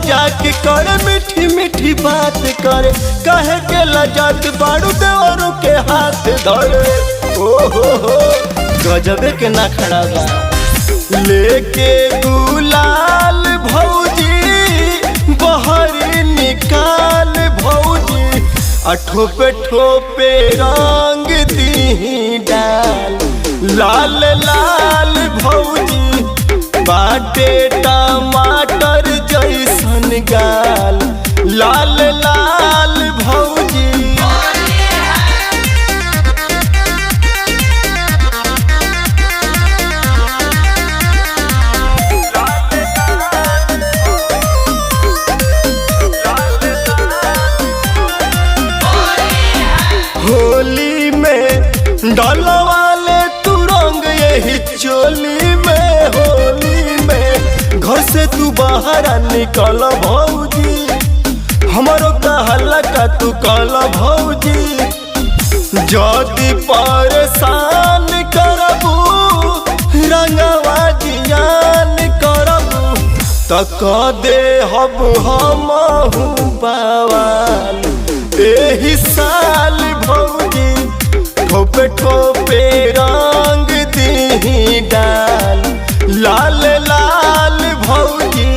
मजाक करे मीठी मीठी बात करे कहे के लजात बाड़ू देवरों के हाथ धरे। ओहो गजबे के ना खड़ा बा लेके गुलाल भौजी बहरी निकाल भौजी ठोपे ठोपे रंग दी डाल लाल लाल भौजी बाटे टमाटर जैसन गाल लाल लाल भौजी। होली में डलवाले तू रंग यही चोली में होली में घर से तू बाहर निकल भौजी हमारो कहला का तू कल भौजी जदी परेशान करबू रंगवा जियान करबू तक दे हब हमहू बवाल एही साल भौजी ठोपे ठोपे रंग दी डाल लाल लाल भौजी।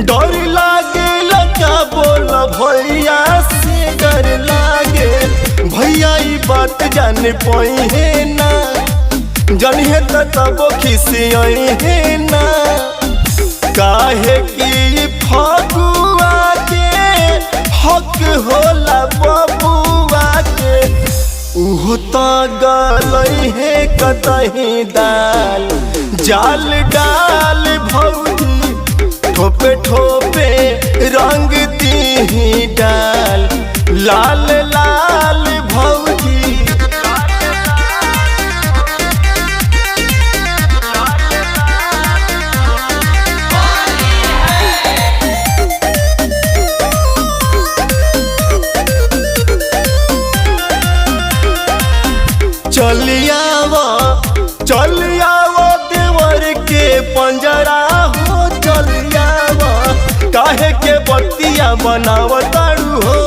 डर लागे लगा बोल भैया से डर लागे भैया ई बात जान पाई है ना जानिए तब खिसियाई है ना काहे कि फगुआ के हक होला बबुआ के उहो तो गलई है कतही दाल जाल डाल भौजी ठोपे ठोपे रंग दी डाल लाल लाल भौजी। चलियावा देवर के पंजरा हो चलियावा काहे के बत्तियां बनावताड़ू हो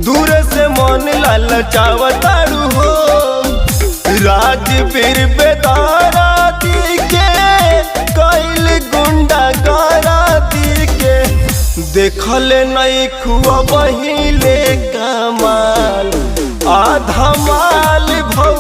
दूर से मन ललचावताड़ू हो राजवीर बेदारा दी के कैल गुंडा गारा दी के देखल नहीं खुआ बहिले कमाल आधा माल भौ